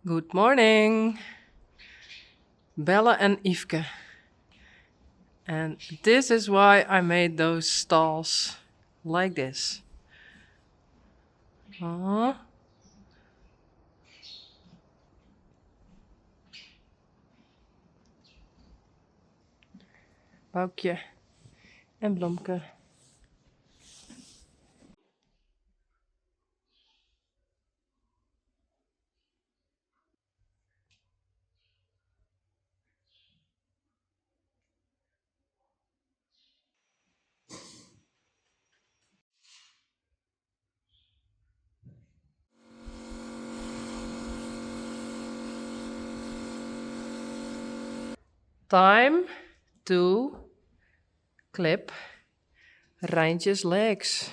Good morning, Bella and Yveske. And this is why I made those stalls like this. Huh? Boukje en Blomke. Time to clip Rijntje's legs.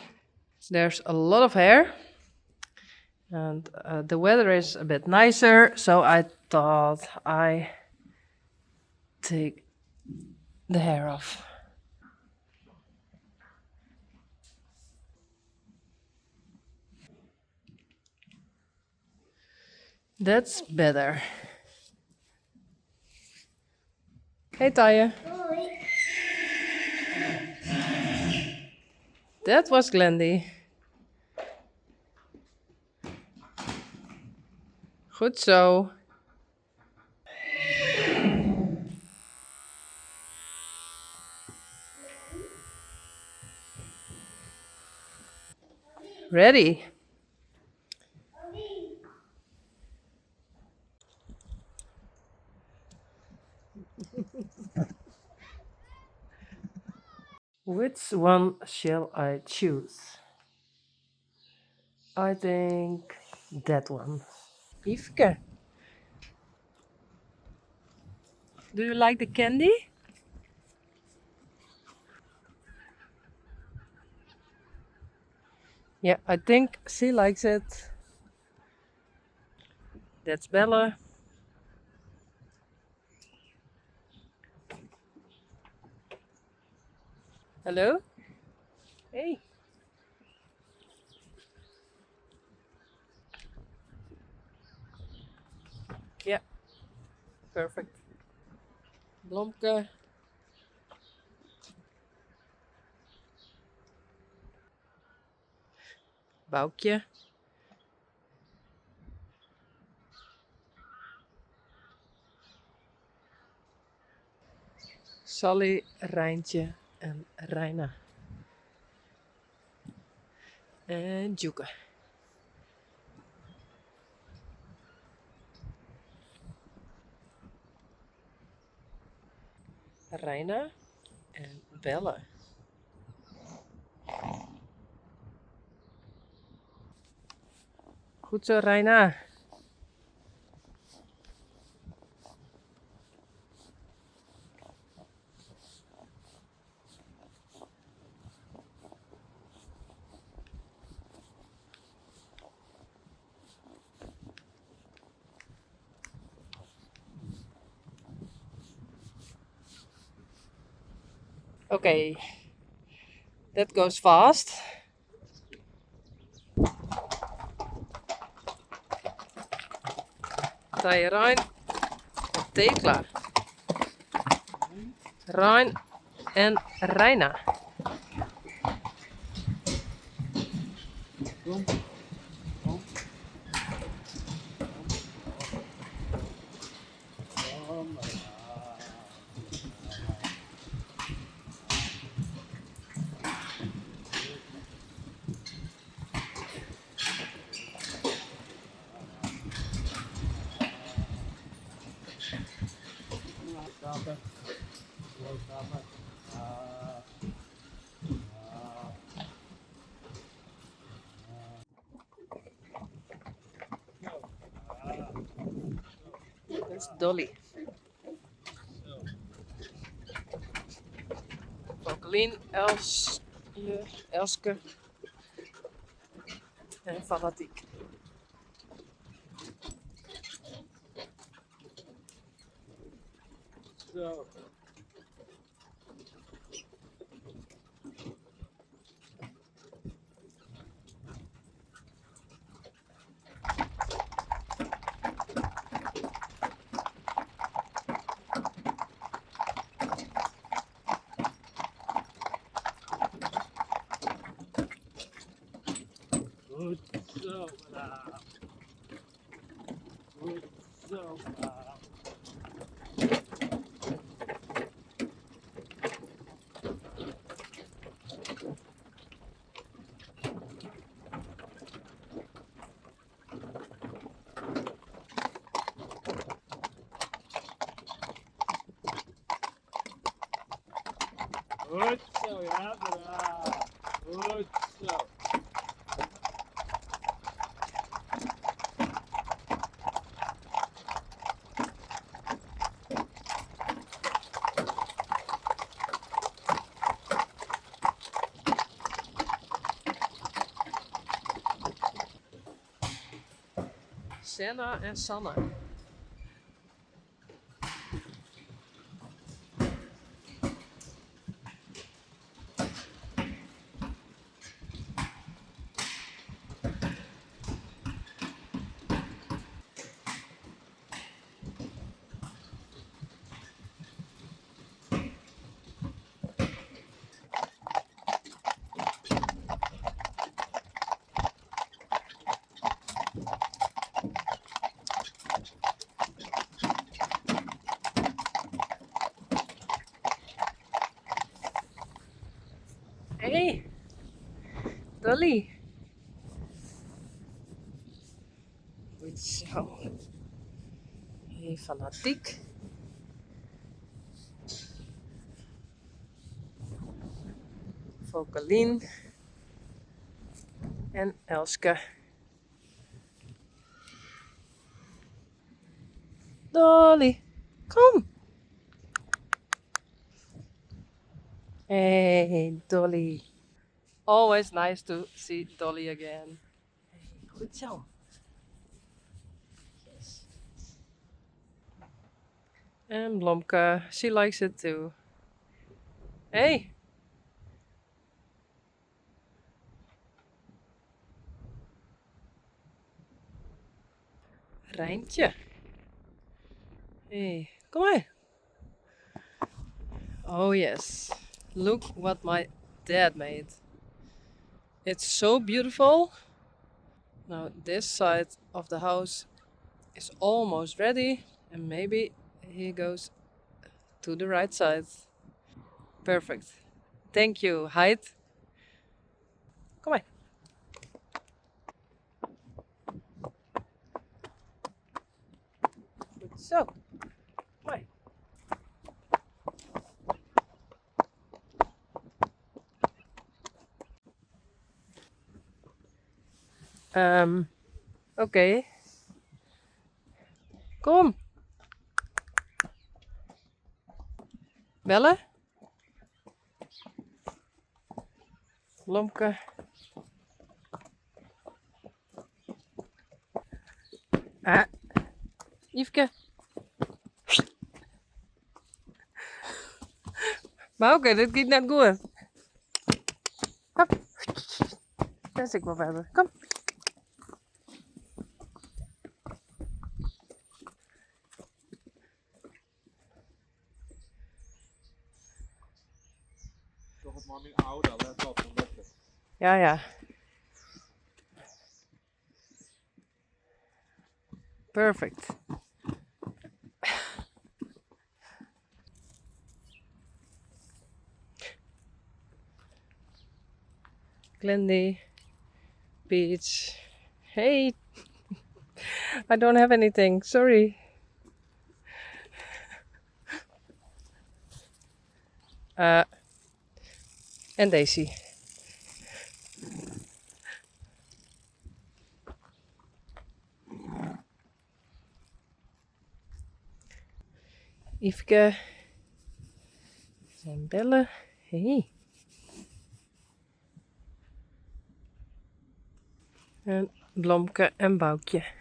There's a lot of hair and the weather is a bit nicer, so I thought I take the hair off. That's better. Hey Taya. That was Glendy. Goed zo. Ready. Which one shall I choose? I think that one. Yveske, do you like the candy? Yeah, I think she likes it. That's Bella. Hello? Hey. Yeah, perfect. Blomke. Boukje. Sally, Rijntje en Reina. En Joeke. Reina en Bella. Goed zo, Reina. Okay, that goes fast. Tij Rijn en thee klaar. Rijn en Reina. Dat is Dolly. Jacqueline, Elske en Fanatiek. Zo. Good so. Goed zo, ja, bra. Goed zo. Senna en Sanne. Hey, Dolly. Goed zo. Hey, fanatiek. Vocalien. En Elske. Dolly, kom. Hey, Dolly. Always nice to see Dolly again. Hey, goed zo. Yes. And Blomka, she likes it too. Hey. Rijntje. Hey, kom maar. Oh yes. Look what my dad made. It's so beautiful. Now this side of the house is almost ready and maybe he goes to the right side. Perfect. Thank you, Heid. Kom maar. Goed zo. Mooi. Oké. Kom. Bellen? Blomke. Ah. Yveske. Bouke, dit gaat net goed. Kom. Daar zit ik wel verder. Kom. Toch op mami ouder, let op, dan lukt het. Ja, ja. Perfect. Glendy. Peach. Hey. I don't have anything. Sorry. En Daisy. Yveske. En bellen. Hey. En Blomke en Boukje.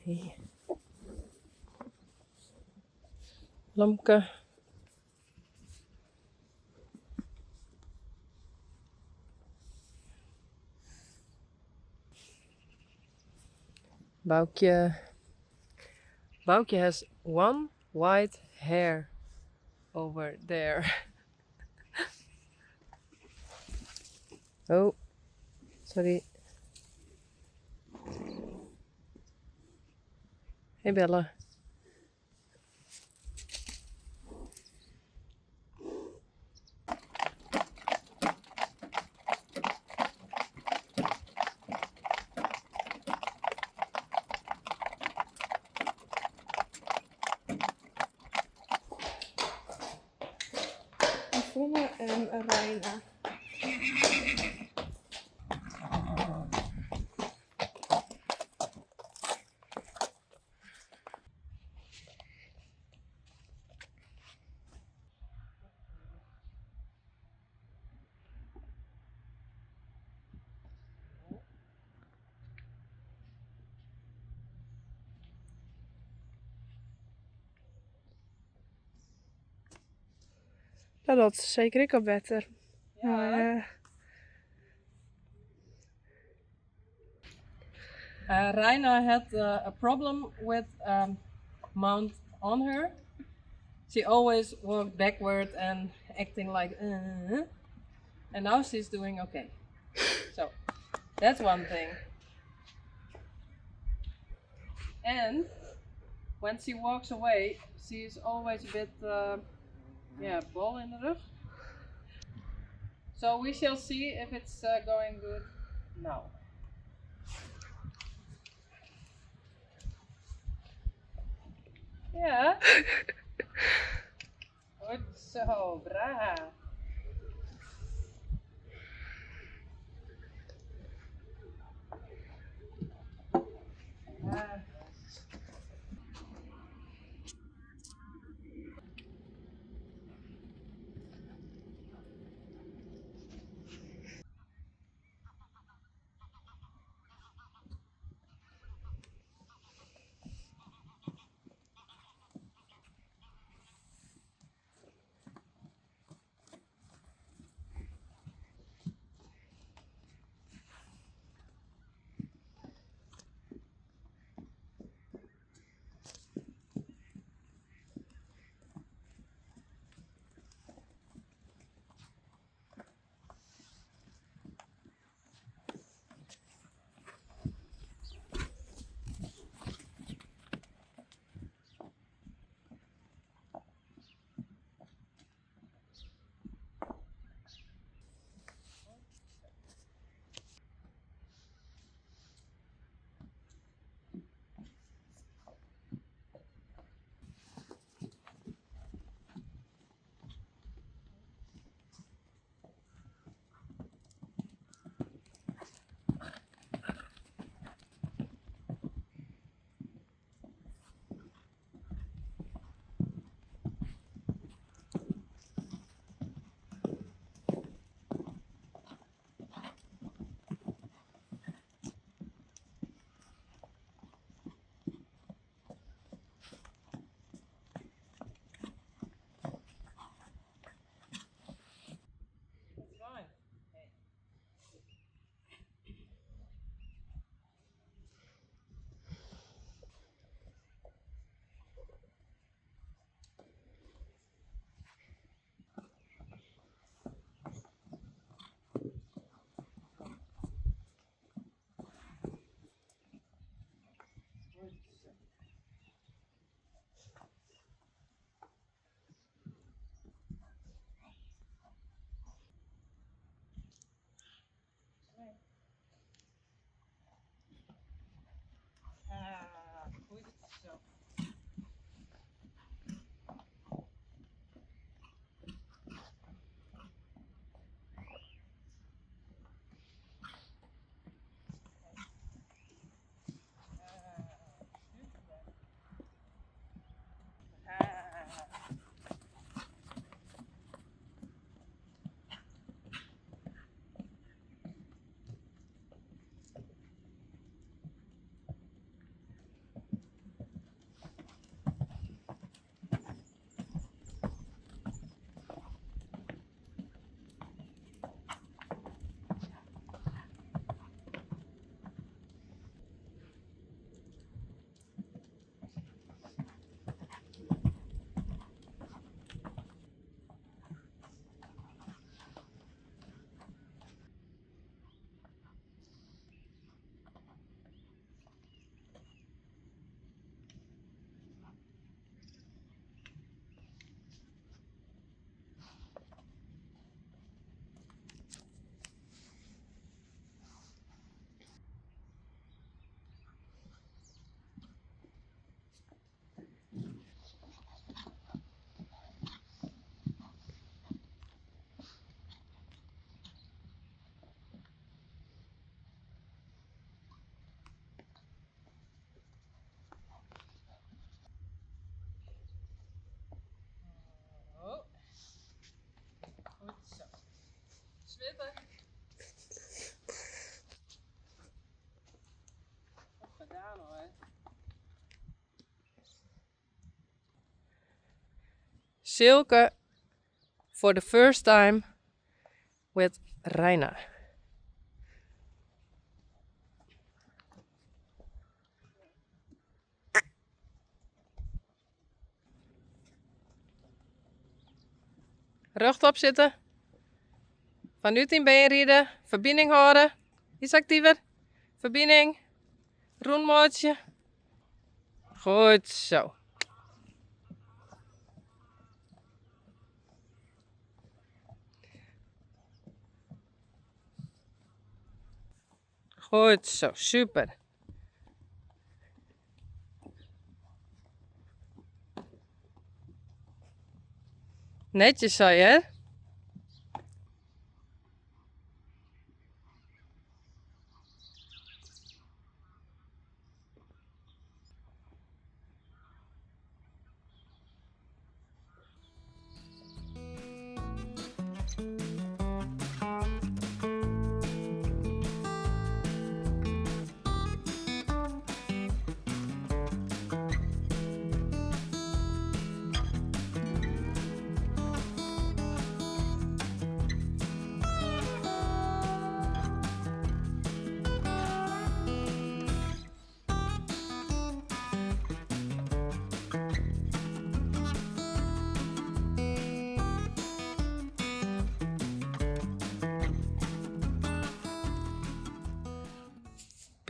Hey. Lampke. Boukje. Boukje has one white hair over there. Oh, sorry. Hey Bella. Yvonne en Reina. Nou, dat is zeker ik al beter. Maar, Raina had a problem with mount on her. She always walked backward and acting like and now she's doing okay. So that's one thing. And when she walks away, she's always a bit ball in the rug. So we shall see if it's going good now. Ja. Goed zo, braaf. Ja. Silke for the first time with Reina. Rechtop zitten. Vanuit in been rieden. Verbinding houden. Iets actiever. Verbinding. Roenmootje. Goed zo. Goed zo, super. Netjes zo, hè?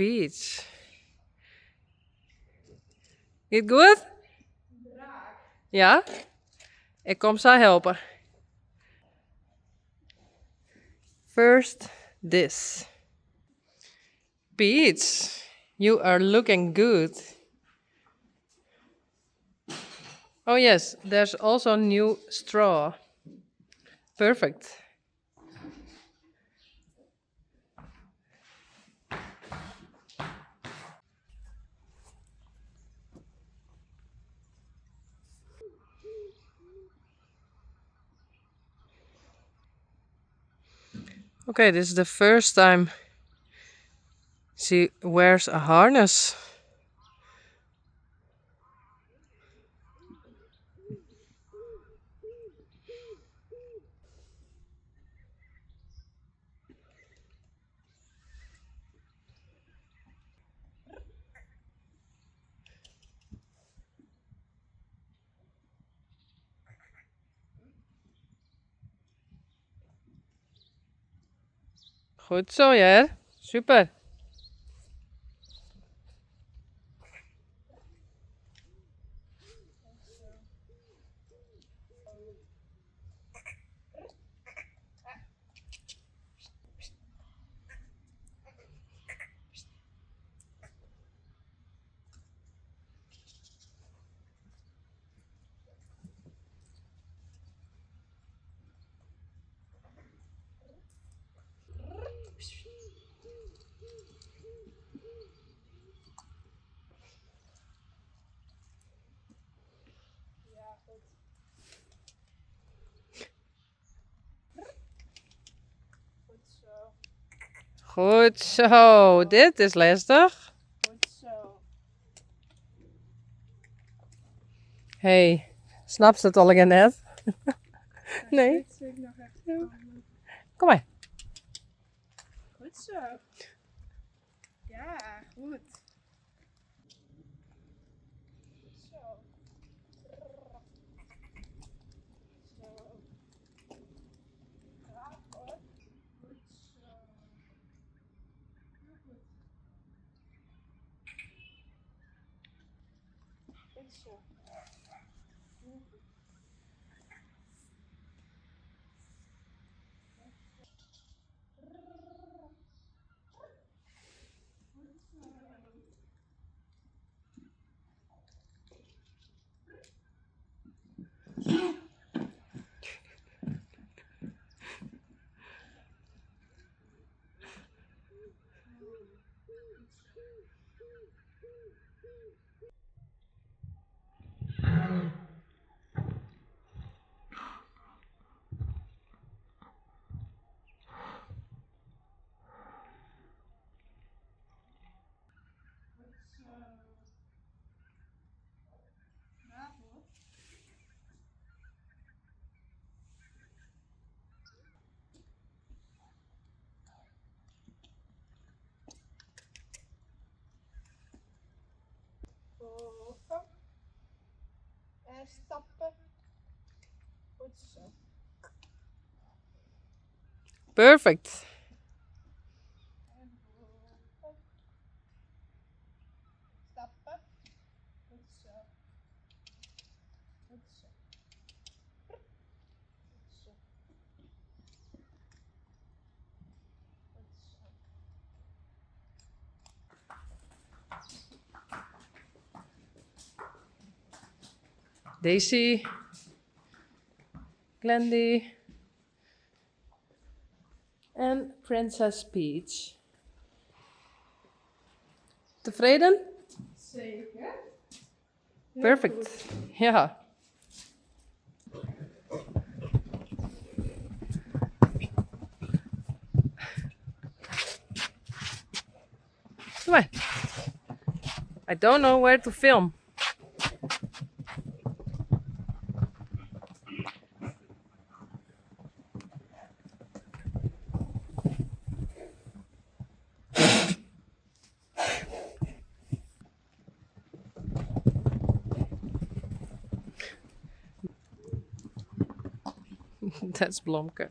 Beach. It good? Ja? Ik kom zo helpen. First this. Beach, you are looking good. Oh yes, there's also new straw. Perfect. Okay, this is the first time she wears a harness. Goed zo, ja. Super. Goed zo, dit is lastig. Goed zo. Hey, snap je het al net? Nee, Dit zit nog echt aan. kom maar. Goed zo. Ja, goed. Goed zo. Zo. Braaf hoor. Goed zo. Heel goed. Goed zo. Heel goed. stappen. Goed zo. Perfect. En lopen. Stappen. Goed zo. Goed zo. Goed zo. Goed zo. Daisy. Glendy. En Princess Peach. Tevreden? Zeker. Heel Perfect. goed. Ja. Come on. I don't know where to film. That's Blomke.